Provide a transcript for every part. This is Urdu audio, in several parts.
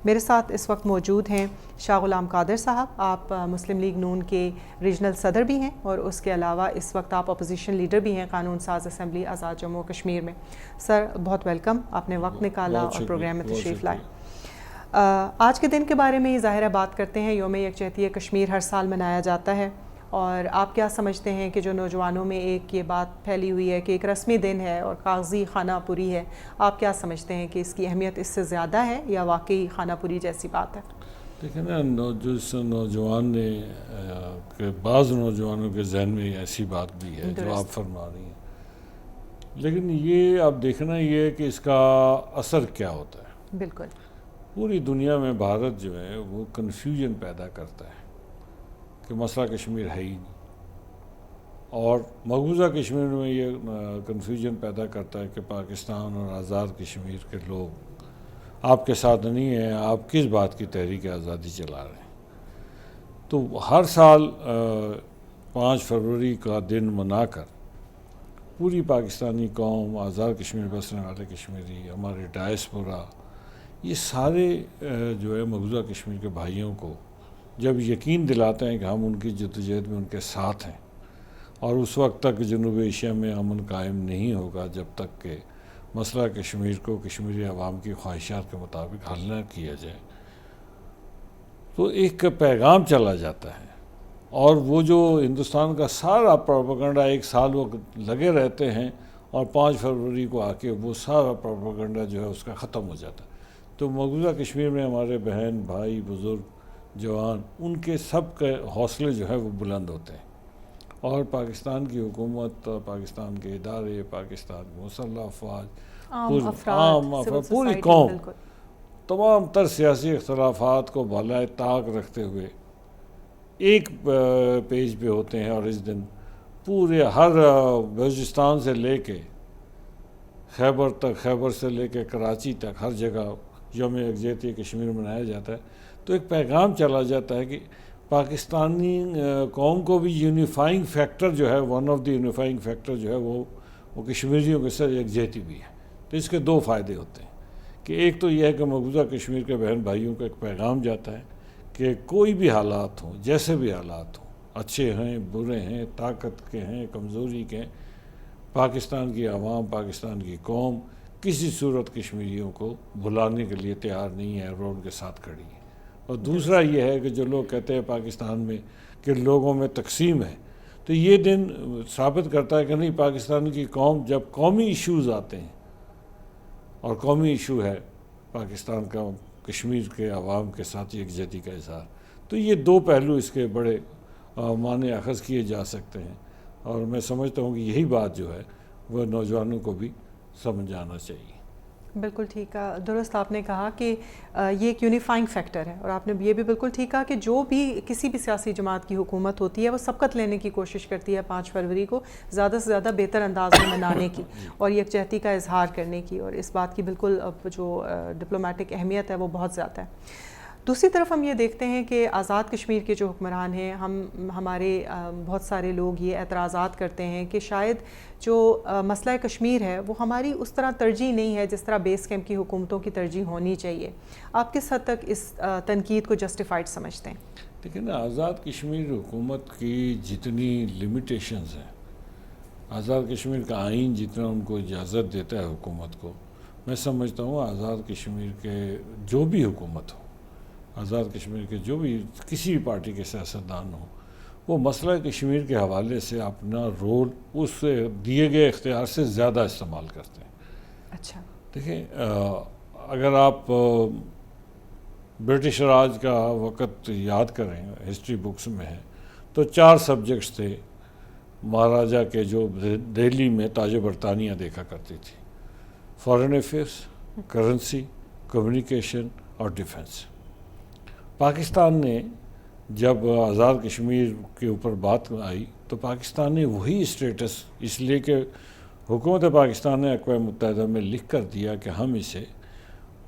میرے ساتھ اس وقت موجود ہیں شاہ غلام قادر صاحب. آپ مسلم لیگ نون کے ریجنل صدر بھی ہیں اور اس کے علاوہ اس وقت آپ اپوزیشن لیڈر بھی ہیں قانون ساز اسمبلی آزاد جموں و کشمیر میں. سر بہت ویلکم, آپ نے وقت نکالا اور پروگرام میں تشریف لائے. آج کے دن کے بارے میں ظاہر ہے بات کرتے ہیں. یوم یکجہتی کشمیر ہر سال منایا جاتا ہے, اور آپ کیا سمجھتے ہیں کہ جو نوجوانوں میں ایک یہ بات پھیلی ہوئی ہے کہ ایک رسمی دن ہے اور کاغذی خانہ پوری ہے, آپ کیا سمجھتے ہیں کہ اس کی اہمیت اس سے زیادہ ہے یا واقعی خانہ پوری جیسی بات ہے؟ دیکھیں نا, جس نوجوان نے کہ بعض نوجوانوں کے ذہن میں ایسی بات بھی ہے جو آپ فرما رہی ہیں, لیکن یہ آپ دیکھنا یہ ہے کہ اس کا اثر کیا ہوتا ہے. بالکل. پوری دنیا میں بھارت جو ہے وہ کنفیوژن پیدا کرتا ہے کہ مسئلہ کشمیر ہے ہی نہیں, اور مقبوضہ کشمیر میں یہ کنفیوژن پیدا کرتا ہے کہ پاکستان اور آزاد کشمیر کے لوگ آپ کے ساتھ نہیں ہیں, آپ کس بات کی تحریک آزادی چلا رہے ہیں. تو ہر سال 5 فروری کا دن منا کر پوری پاکستانی قوم, آزاد کشمیر بسنے والے کشمیری, ہمارے ڈائسپورا, یہ سارے جو ہے مقبوضہ کشمیر کے بھائیوں کو جب یقین دلاتے ہیں کہ ہم ان کی جدوجہد میں ان کے ساتھ ہیں, اور اس وقت تک جنوب ایشیا میں امن قائم نہیں ہوگا جب تک کہ مسئلہ کشمیر کو کشمیری عوام کی خواہشات کے مطابق حل نہ کیا جائے, تو ایک پیغام چلا جاتا ہے. اور وہ جو ہندوستان کا سارا پروپیگنڈا ایک سال وہ لگے رہتے ہیں, اور 5 فروری کو آ کے وہ سارا پروپیگنڈا جو ہے اس کا ختم ہو جاتا ہے. تو مقبوضہ کشمیر میں ہمارے بہن بھائی بزرگ جوان, ان کے سب کے حوصلے جو ہے وہ بلند ہوتے ہیں, اور پاکستان کی حکومت, پاکستان کے ادارے, پاکستان کی مسلح افواج, عام افراد, پوری قوم تمام تر سیاسی اختلافات کو بالائے طاق رکھتے ہوئے ایک پیج پہ ہوتے ہیں. اور اس دن پورے ہر بلوچستان سے لے کے خیبر تک, خیبر سے لے کے کراچی تک, ہر جگہ یوم یکجہتی کشمیر منایا جاتا ہے. تو ایک پیغام چلا جاتا ہے کہ پاکستانی قوم کو بھی یونیفائنگ فیکٹر جو ہے, one of the unifying factor جو ہے وہ کشمیریوں کے ساتھ یکجہتی بھی ہے. تو اس کے 2 فائدے ہوتے ہیں کہ ایک تو یہ ہے کہ مقبوضہ کشمیر کے بہن بھائیوں کا ایک پیغام جاتا ہے کہ کوئی بھی حالات ہوں, جیسے بھی حالات ہوں, اچھے ہیں, برے ہیں, طاقت کے ہیں, کمزوری کے ہیں, پاکستان کی عوام, پاکستان کی قوم کسی صورت کشمیریوں کو بھلانے کے لیے تیار نہیں ہے, اور ان کے ساتھ کھڑی ہے. اور دوسرا یہ ہے کہ جو لوگ کہتے ہیں پاکستان میں کہ لوگوں میں تقسیم ہے, تو یہ دن ثابت کرتا ہے کہ نہیں, پاکستان کی قوم جب قومی ایشوز آتے ہیں, اور قومی ایشو ہے پاکستان کا کشمیر کے عوام کے ساتھ یکجہتی کا اظہار, تو یہ 2 پہلو اس کے بڑے معنی اخذ کیے جا سکتے ہیں. اور میں سمجھتا ہوں کہ یہی بات جو ہے وہ نوجوانوں کو بھی سمجھ آنا چاہیے. بالکل ٹھیک ہے, درست آپ نے کہا کہ یہ ایک یونیفائنگ فیکٹر ہے, اور آپ نے یہ بھی بالکل ٹھیک کہا کہ جو بھی کسی بھی سیاسی جماعت کی حکومت ہوتی ہے وہ سبقت لینے کی کوشش کرتی ہے 5 فروری کو زیادہ سے زیادہ بہتر انداز میں منانے کی اور یکجہتی کا اظہار کرنے کی, اور اس بات کی بالکل جو ڈپلومیٹک اہمیت ہے وہ بہت زیادہ ہے. دوسری طرف ہم یہ دیکھتے ہیں کہ آزاد کشمیر کے جو حکمران ہیں, ہمارے بہت سارے لوگ یہ اعتراضات کرتے ہیں کہ شاید جو مسئلہ کشمیر ہے وہ ہماری اس طرح ترجیح نہیں ہے جس طرح بیس کیمپ کی حکومتوں کی ترجیح ہونی چاہیے. آپ کس حد تک اس تنقید کو جسٹیفائڈ سمجھتے ہیں؟ دیکھیں نا, آزاد کشمیر حکومت کی جتنی لمیٹیشنز ہیں, آزاد کشمیر کا آئین جتنا ان کو اجازت دیتا ہے حکومت کو, میں سمجھتا ہوں آزاد کشمیر کے جو بھی حکومت ہو, آزاد کشمیر کے جو بھی کسی بھی پارٹی کے سیاستدان ہوں, وہ مسئلہ کشمیر کے حوالے سے اپنا رول اس دیے گئے اختیار سے زیادہ استعمال کرتے ہیں. اچھا, دیکھیں, اگر آپ برٹش راج کا وقت یاد کریں, ہسٹری بکس میں ہے, تو 4 سبجیکٹس تھے مہاراجہ کے جو دہلی میں تاج برطانیہ دیکھا کرتی تھی: فارن افیئرس, کرنسی, کمیونیکیشن اور ڈیفنس. پاکستان نے جب آزاد کشمیر کے اوپر بات آئی تو پاکستان نے وہی اسٹیٹس, اس لیے کہ حکومت پاکستان نے اقوام متحدہ میں لکھ کر دیا کہ ہم اسے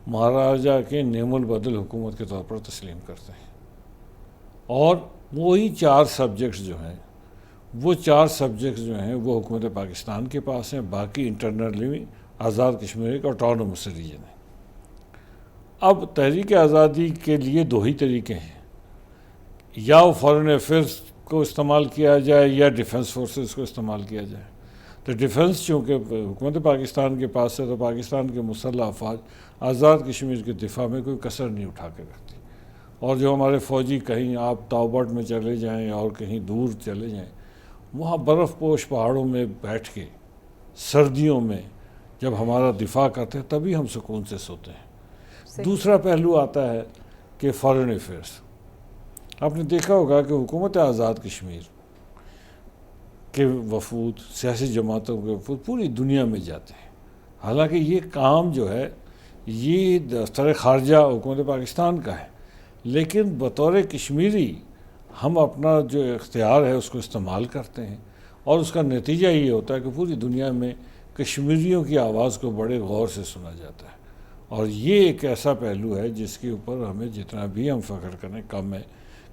مہاراجہ کے نعم البدل حکومت کے طور پر تسلیم کرتے ہیں. اور وہی 4 سبجیکٹس جو ہیں, وہ 4 سبجیکٹس جو ہیں وہ حکومت پاکستان کے پاس ہیں, باقی انٹرنلی آزاد کشمیر ایک آٹونومس ریجن ہے. اب تحریک آزادی کے لیے دو ہی طریقے ہیں، یا وہ فارن افیئرس کو استعمال کیا جائے یا ڈیفنس فورسز کو استعمال کیا جائے۔ تو ڈیفنس چونکہ حکومت پاکستان کے پاس ہے، تو پاکستان کے مسلح افواج آزاد کشمیر کے دفاع میں کوئی کسر نہیں اٹھا کے رکھتی، اور جو ہمارے فوجی کہیں آپ تاوبٹ میں چلے جائیں اور کہیں دور چلے جائیں، وہاں برف پوش پہاڑوں میں بیٹھ کے سردیوں میں جب ہمارا دفاع کرتے ہیں تبھی ہم سکون سے سوتے ہیں۔ دوسرا پہلو آتا ہے کہ فارن افیئرس، آپ نے دیکھا ہوگا کہ حکومت آزاد کشمیر کے وفود، سیاسی جماعتوں کے وفود پوری دنیا میں جاتے ہیں، حالانکہ یہ کام جو ہے یہ دفتر خارجہ حکومت پاکستان کا ہے، لیکن بطور کشمیری ہم اپنا جو اختیار ہے اس کو استعمال کرتے ہیں، اور اس کا نتیجہ یہ ہوتا ہے کہ پوری دنیا میں کشمیریوں کی آواز کو بڑے غور سے سنا جاتا ہے، اور یہ ایک ایسا پہلو ہے جس کے اوپر ہمیں جتنا بھی ہم فخر کریں کم ہے،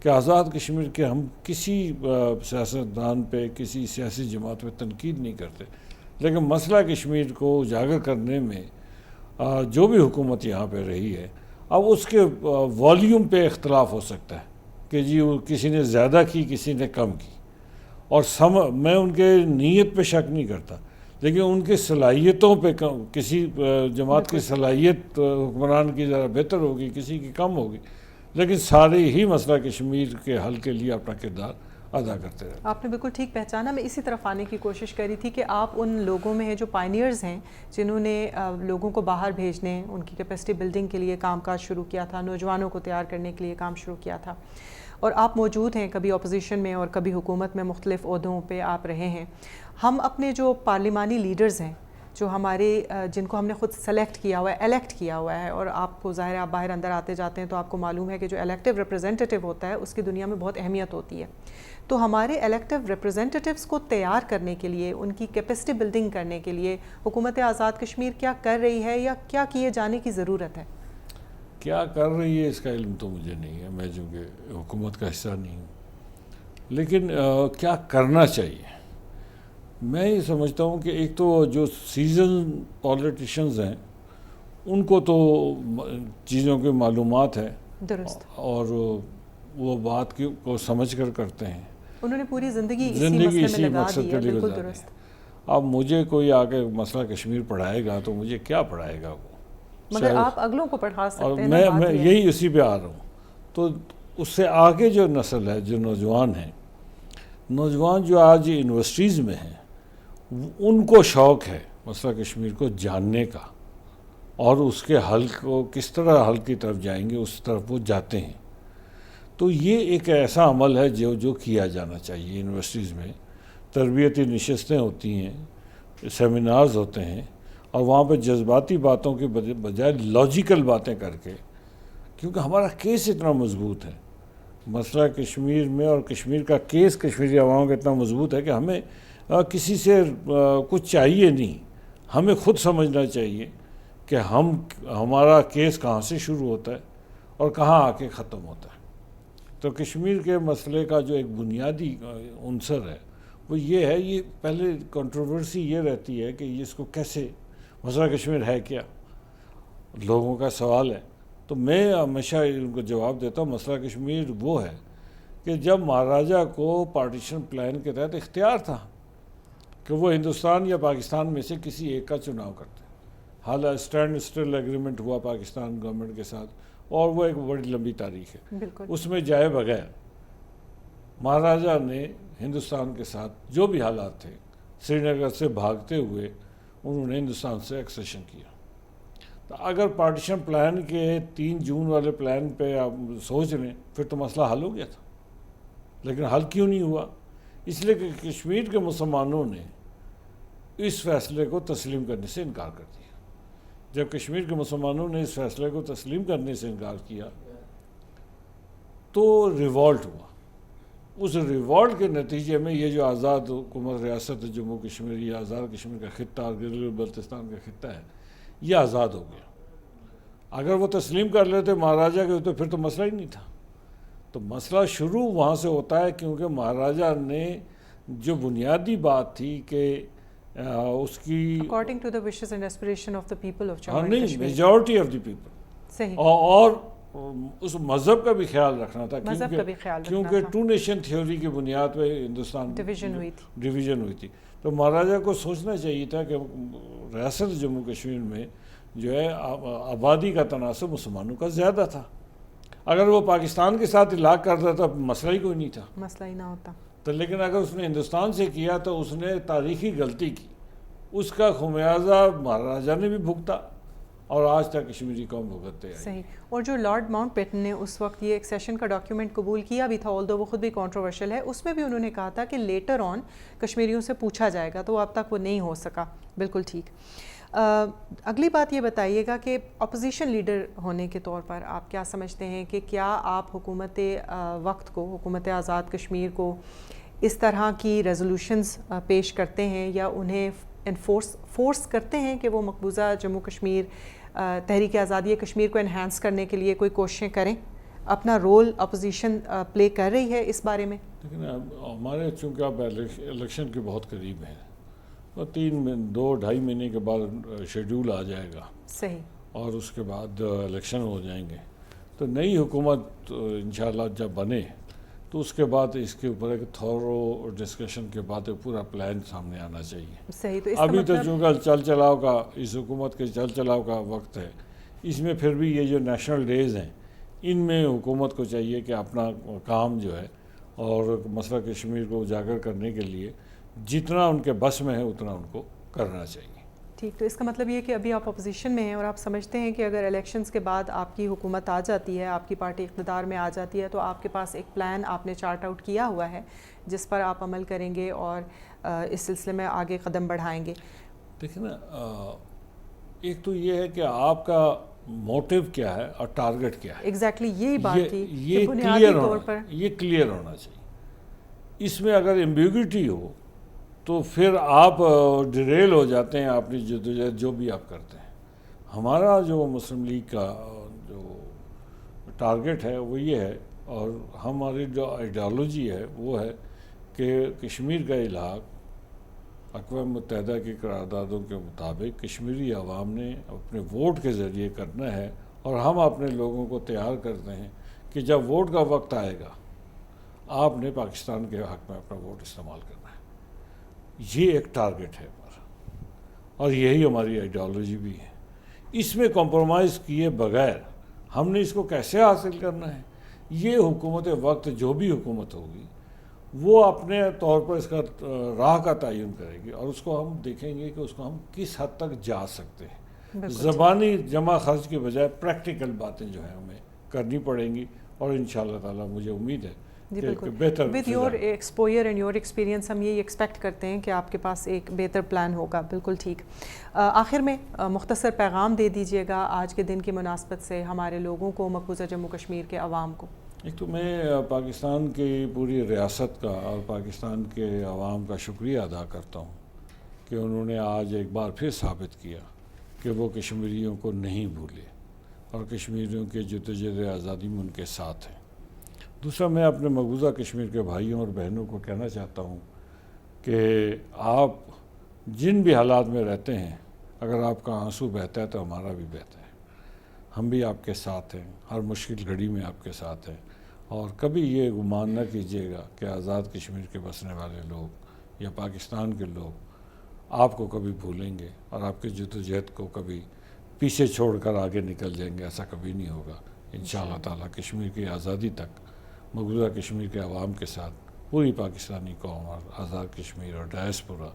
کہ آزاد کشمیر کے ہم کسی سیاستدان پہ، کسی سیاسی جماعت پہ تنقید نہیں کرتے، لیکن مسئلہ کشمیر کو اجاگر کرنے میں جو بھی حکومت یہاں پہ رہی ہے، اب اس کے والیوم پہ اختلاف ہو سکتا ہے کہ جی کسی نے زیادہ کی، کسی نے کم کی، اور میں ان کے نیت پہ شک نہیں کرتا، لیکن ان کی صلاحیتوں پہ کسی جماعت کی صلاحیت حکمران کی ذرا بہتر ہوگی، کسی کی کم ہوگی، لیکن سارے ہی مسئلہ کشمیر کے حل کے لیے اپنا کردار ادا کرتے رہے۔ آپ نے بالکل ٹھیک پہچانا، میں اسی طرف آنے کی کوشش کری تھی کہ آپ ان لوگوں میں ہیں جو پائنیئرز ہیں، جنہوں نے لوگوں کو باہر بھیجنے، ان کی کیپیسٹی بلڈنگ کے لیے کام کاج شروع کیا تھا، نوجوانوں کو تیار کرنے کے لیے کام شروع کیا تھا، اور آپ موجود ہیں، کبھی اپوزیشن میں اور کبھی حکومت میں، مختلف عہدوں پہ آپ رہے ہیں۔ ہم اپنے جو پارلیمانی لیڈرز ہیں، جو ہمارے جن کو ہم نے خود سلیکٹ کیا ہوا ہے، الیکٹ کیا ہوا ہے، اور آپ کو ظاہر ہے آپ باہر اندر آتے جاتے ہیں تو آپ کو معلوم ہے کہ جو الیکٹیو ریپرزینٹیو ہوتا ہے اس کی دنیا میں بہت اہمیت ہوتی ہے، تو ہمارے الیکٹیو ریپرزینٹیوز کو تیار کرنے کے لیے، ان کی کیپیسٹی بلڈنگ کرنے کے لیے حکومت آزاد کشمیر کیا کر رہی ہے یا کیا کیے جانے کی ضرورت ہے؟ کیا کر رہی ہے اس کا علم تو مجھے نہیں ہے، میں چونکہ حکومت کا حصہ نہیں ہوں، لیکن کیا کرنا چاہیے، میں یہ سمجھتا ہوں کہ ایک تو جو سیزن پولیٹیشنز ہیں ان کو تو چیزوں کی معلومات ہے، درست، اور وہ بات کو سمجھ کر کرتے ہیں، انہوں نے پوری زندگی اسی مقصد کے لیے بالکل گزاری درست۔ ہے۔ اب مجھے کوئی آ کے مسئلہ کشمیر پڑھائے گا تو مجھے کیا پڑھائے گا وہ، مگر آپ اگلوں کو پڑھا سکتے اور ہیں، میں یہی اسی پہ آ رہا ہوں۔ تو اس سے آگے جو نسل ہے، جو نوجوان ہیں، نوجوان جو آج یونیورسٹیز میں ہیں، ان کو شوق ہے مسئلہ کشمیر کو جاننے کا، اور اس کے حل کو کس طرح حل کی طرف جائیں گے اس طرف وہ جاتے ہیں۔ تو یہ ایک ایسا عمل ہے جو کیا جانا چاہیے۔ یونیورسٹیز میں تربیتی نشستیں ہوتی ہیں، سیمینارز ہوتے ہیں، اور وہاں پہ جذباتی باتوں کے بجائے لاجیکل باتیں کر کے، کیونکہ ہمارا کیس اتنا مضبوط ہے مسئلہ کشمیر میں، اور کشمیر کا کیس کشمیری عوام کا اتنا مضبوط ہے کہ ہمیں کسی سے کچھ چاہیے نہیں، ہمیں خود سمجھنا چاہیے کہ ہمارا کیس کہاں سے شروع ہوتا ہے اور کہاں آ کے ختم ہوتا ہے۔ تو کشمیر کے مسئلے کا جو ایک بنیادی عنصر ہے وہ یہ ہے، یہ پہلے کنٹروورسی یہ رہتی ہے کہ اس کو کیسے، مسئلہ کشمیر ہے کیا، لوگوں کا سوال ہے۔ تو میں ہمیشہ ان کو جواب دیتا ہوں، مسئلہ کشمیر وہ ہے کہ جب مہاراجہ کو پارٹیشن پلان کے تحت اختیار تھا کہ وہ ہندوستان یا پاکستان میں سے کسی ایک کا چناؤ کرتے، حالانکہ اسٹینڈ اسٹل ایگریمنٹ ہوا پاکستان گورنمنٹ کے ساتھ، اور وہ ایک بڑی لمبی تاریخ ہے، اس میں جائے بغیر مہاراجہ نے ہندوستان کے ساتھ جو بھی حالات تھے، سری نگر سے بھاگتے ہوئے انہوں نے ہندوستان سے ایکسیشن کیا۔ تو اگر پارٹیشن پلان کے 3 جون والے پلان پہ آپ سوچ لیں پھر تو مسئلہ حل ہو گیا تھا، لیکن حل کیوں نہیں ہوا؟ اس لیے کہ کشمیر کے مسلمانوں نے اس فیصلے کو تسلیم کرنے سے انکار کر دیا۔ جب کشمیر کے مسلمانوں نے اس فیصلے کو تسلیم کرنے سے انکار کیا تو ریوالٹ ہوا۔ اس ریوالٹ کے نتیجے میں یہ جو آزاد حکومت ریاست جموں کشمیر، یہ آزاد کشمیر کا خطہ اور گلگت بلتستان کا خطہ ہے، یہ آزاد ہو گیا۔ اگر وہ تسلیم کر لیتے مہاراجہ کے تو پھر تو مسئلہ ہی نہیں تھا۔ تو مسئلہ شروع وہاں سے ہوتا ہے، کیونکہ مہاراجہ نے جو بنیادی بات تھی کہ اس کی according to the wishes and aspiration of the people of Jammu and نہیں، Kashmir، majority of the people, صحیح. اور اس مذہب کا بھی خیال رکھنا تھا, مذہب کا بھی خیال رکھنا کیونکہ تھا. ٹو نیشن تھیوری کی بنیاد پہ ہندوستان ڈویژن ہوئی تھی. تو مہاراجا کو سوچنا چاہیے تھا کہ ریاست جموں کشمیر میں جو ہے آبادی کا تناسب مسلمانوں کا زیادہ تھا. اگر وہ پاکستان کے ساتھ علاق کرتا تھا مسئلہ ہی کوئی نہیں تھا, مسئلہ ہی نہ ہوتا. تو لیکن اگر اس نے ہندوستان سے کیا تو اس نے تاریخی غلطی کی, اس کا خمیازہ مہاراجا نے بھی بھگتا اور آج تک کشمیری قوم بھگتتے آئی. صحیح. اور جو لارڈ ماؤنٹ بیٹن نے اس وقت یہ ایکسیشن کا ڈاکیومنٹ قبول کیا بھی تھا, آلدو وہ خود بھی کنٹروورشل ہے, اس میں بھی انہوں نے کہا تھا کہ لیٹر آن کشمیریوں سے پوچھا جائے گا, تو اب تک وہ نہیں ہو سکا. بالکل ٹھیک. اگلی بات یہ بتائیے گا کہ اپوزیشن لیڈر ہونے کے طور پر آپ کیا سمجھتے ہیں کہ کیا آپ حکومت وقت کو, حکومت آزاد کشمیر کو اس طرح کی ریزولوشنز پیش کرتے ہیں یا انہیں فورس کرتے ہیں کہ وہ مقبوضہ جموں کشمیر تحریک آزادی کشمیر کو انہانس کرنے کے لیے کوئی کوششیں کریں؟ اپنا رول اپوزیشن پلے کر رہی ہے اس بارے میں؟ لیکن ہمارے چونکہ اب الیکشن کے بہت قریب ہیں, تو 2-2.5 مہینے کے بعد شیڈول آ جائے گا. صحیح. اور اس کے بعد الیکشن ہو جائیں گے, تو نئی حکومت انشاءاللہ جب بنے تو اس کے بعد اس کے اوپر ایک تھورو ڈسکشن کے بعد ایک پورا پلان سامنے آنا چاہیے. صحیح. تو ابھی تو چونکہ چل چلاؤ کا, اس حکومت کے چل چلاؤ کا وقت ہے, اس میں پھر بھی یہ جو نیشنل ڈیز ہیں ان میں حکومت کو چاہیے کہ اپنا کام جو ہے اور مسئلہ کشمیر کو اجاگر کرنے کے لیے جتنا ان کے بس میں ہے اتنا ان کو کرنا چاہیے. ٹھیک. تو اس کا مطلب یہ کہ ابھی آپ اپوزیشن میں ہیں اور آپ سمجھتے ہیں کہ اگر الیکشنز کے بعد آپ کی حکومت آ جاتی ہے, آپ کی پارٹی اقتدار میں آ جاتی ہے, تو آپ کے پاس ایک پلان آپ نے چارٹ آؤٹ کیا ہوا ہے جس پر آپ عمل کریں گے اور اس سلسلے میں آگے قدم بڑھائیں گے. دیکھیں نا, ایک تو یہ ہے کہ آپ کا موٹیو کیا ہے اور ٹارگٹ کیا ہے. ایگزیکٹلی یہی بات تھی یہ بنیادی طور پر یہ کلیئر ہونا چاہیے. اس میں اگر ایمبیگوٹی ہو تو پھر آپ ڈیریل ہو جاتے ہیں اپنی جدوجہد جو بھی آپ کرتے ہیں. ہمارا جو مسلم لیگ کا جو ٹارگٹ ہے وہ یہ ہے, اور ہماری جو آئیڈیالوجی ہے وہ ہے کہ کشمیر کا علاق اقوام متحدہ کی قراردادوں کے مطابق کشمیری عوام نے اپنے ووٹ کے ذریعے کرنا ہے, اور ہم اپنے لوگوں کو تیار کرتے ہیں کہ جب ووٹ کا وقت آئے گا آپ نے پاکستان کے حق میں اپنا ووٹ استعمال کرنا ہے. یہ ایک ٹارگٹ ہے ہمارا, اور یہی ہماری آئیڈیالوجی بھی ہے. اس میں کمپرومائز کیے بغیر ہم نے اس کو کیسے حاصل کرنا ہے, یہ حکومت وقت جو بھی حکومت ہوگی وہ اپنے طور پر اس کا راہ کا تعین کرے گی, اور اس کو ہم دیکھیں گے کہ اس کو ہم کس حد تک جا سکتے ہیں. زبانی جمع خرچ کے بجائے پریکٹیکل باتیں جو ہیں ہمیں کرنی پڑیں گی, اور انشاءاللہ تعالی مجھے امید ہے کہ بہتر with your exposure and your experience ہم یہی ایکسپیکٹ کرتے ہیں کہ آپ کے پاس ایک بہتر پلان ہوگا. بالکل ٹھیک. آخر میں مختصر پیغام دے دیجیے گا آج کے دن کی مناسبت سے ہمارے لوگوں کو, مقبوضہ جموں کشمیر کے عوام کو. ایک تو میں پاکستان کی پوری ریاست کا اور پاکستان کے عوام کا شکریہ ادا کرتا ہوں کہ انہوں نے آج ایک بار پھر ثابت کیا کہ وہ کشمیریوں کو نہیں بھولے اور کشمیریوں کے جدوجہد آزادی میں ان کے ساتھ ہیں. دوسرا, میں اپنے مقبوضہ کشمیر کے بھائیوں اور بہنوں کو کہنا چاہتا ہوں کہ آپ جن بھی حالات میں رہتے ہیں, اگر آپ کا آنسو بہتا ہے تو ہمارا بھی بہتا ہے. ہم بھی آپ کے ساتھ ہیں, ہر مشکل گھڑی میں آپ کے ساتھ ہیں, اور کبھی یہ گمان نہ کیجیے گا کہ آزاد کشمیر کے بسنے والے لوگ یا پاکستان کے لوگ آپ کو کبھی بھولیں گے اور آپ کے جدوجہد کو کبھی پیچھے چھوڑ کر آگے نکل جائیں گے. ایسا کبھی نہیں ہوگا. انشاءاللہ تعالی کشمیر کی آزادی تک مقبوضہ کشمیر کے عوام کے ساتھ پوری پاکستانی قوم اور آزاد کشمیر اور ڈائسپورا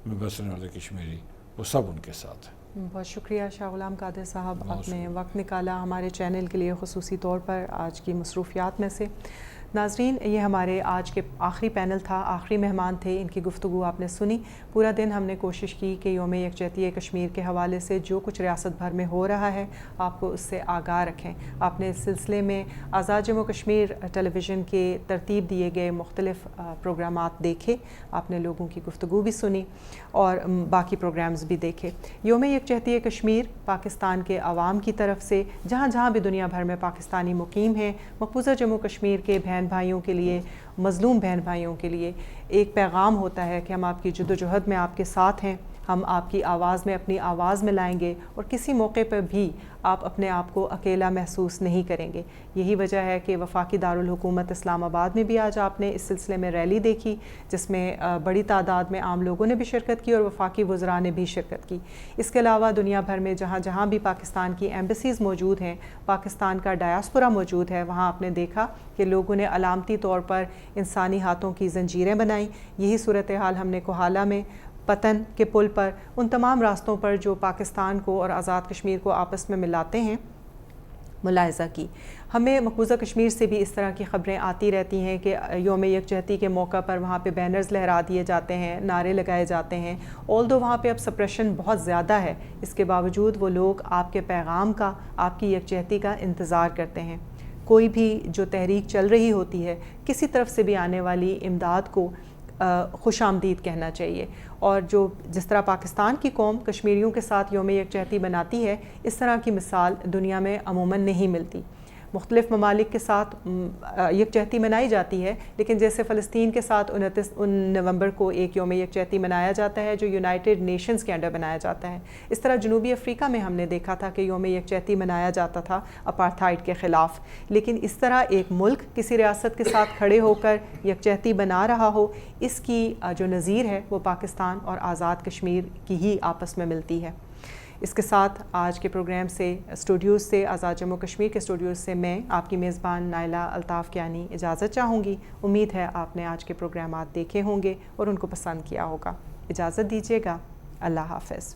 میں بسنے والے کشمیری وہ سب ان کے ساتھ ہیں. بہت شکریہ شاہ غلام قادر صاحب, آپ نے وقت نکالا ہمارے چینل کے لیے خصوصی طور پر آج کی مصروفیات میں سے. ناظرین, یہ ہمارے آج کے آخری پینل تھا, آخری مہمان تھے, ان کی گفتگو آپ نے سنی. پورا دن ہم نے کوشش کی کہ یوم یکجہتی کشمیر کے حوالے سے جو کچھ ریاست بھر میں ہو رہا ہے آپ کو اس سے آگاہ رکھیں. آپ نے اس سلسلے میں آزاد جموں کشمیر ٹیلی ویژن کے ترتیب دیے گئے مختلف پروگرامات دیکھے, آپ نے لوگوں کی گفتگو بھی سنی اور باقی پروگرامز بھی دیکھے. یوم یکجہتی کشمیر پاکستان کے عوام کی طرف سے جہاں جہاں بھی دنیا بھر میں پاکستانی مقیم ہیں, مقبوضہ جموں کشمیر کے بہن بھائیوں کے لیے, مظلوم بہن بھائیوں کے لیے ایک پیغام ہوتا ہے کہ ہم آپ کی جدوجہد میں آپ کے ساتھ ہیں. ہم آپ کی آواز میں اپنی آواز میں لائیں گے اور کسی موقع پر بھی آپ اپنے آپ کو اکیلا محسوس نہیں کریں گے۔ یہی وجہ ہے کہ وفاقی دارالحکومت اسلام آباد میں بھی آج آپ نے اس سلسلے میں ریلی دیکھی، جس میں بڑی تعداد میں عام لوگوں نے بھی شرکت کی اور وفاقی وزراء نے بھی شرکت کی۔ اس کے علاوہ دنیا بھر میں جہاں جہاں بھی پاکستان کی ایمبیسیز موجود ہیں، پاکستان کا ڈایاسپورا موجود ہے، وہاں آپ نے دیکھا کہ لوگوں نے علامتی طور پر انسانی ہاتھوں کی زنجیریں بنائیں۔ یہی صورتحال ہم نے کوہالہ میں، پتن کے پل پر، ان تمام راستوں پر جو پاکستان کو اور آزاد کشمیر کو آپس میں ملاتے ہیں، ملاحظہ کی۔ ہمیں مقبوضہ کشمیر سے بھی اس طرح کی خبریں آتی رہتی ہیں کہ یوم یکجہتی کے موقع پر وہاں پہ بینرز لہرا دیے جاتے ہیں، نعرے لگائے جاتے ہیں، آلدو وہاں پہ اب سپریشن بہت زیادہ ہے، اس کے باوجود وہ لوگ آپ کے پیغام کا، آپ کی یکجہتی کا انتظار کرتے ہیں۔ کوئی بھی جو تحریک چل رہی ہوتی ہے، کسی طرف سے بھی آنے والی امداد کو خوش آمدید کہنا چاہیے، اور جس طرح پاکستان کی قوم کشمیریوں کے ساتھ یوم یکجہتی مناتی ہے، اس طرح کی مثال دنیا میں عموماً نہیں ملتی۔ مختلف ممالک کے ساتھ یکجہتی منائی جاتی ہے، لیکن جیسے فلسطین کے ساتھ 29 نومبر کو ایک یوم یکجہتی منایا جاتا ہے جو یونائٹڈ نیشنز کے انڈر منایا جاتا ہے، اس طرح جنوبی افریقہ میں ہم نے دیکھا تھا کہ یوم یکجہتی منایا جاتا تھا اپارتھائڈ کے خلاف، لیکن اس طرح ایک ملک کسی ریاست کے ساتھ کھڑے ہو کر یکجہتی بنا رہا ہو، اس کی جو نظیر ہے وہ پاکستان اور آزاد کشمیر کی ہی آپس میں ملتی ہے۔ اس کے ساتھ آج کے پروگرام سے اسٹوڈیوز سے، آزاد جموں کشمیر کے اسٹوڈیوز سے میں آپ کی میزبان نائلہ الطاف کیانی اجازت چاہوں گی۔ امید ہے آپ نے آج کے پروگرامات دیکھے ہوں گے اور ان کو پسند کیا ہوگا۔ اجازت دیجیے گا، اللہ حافظ۔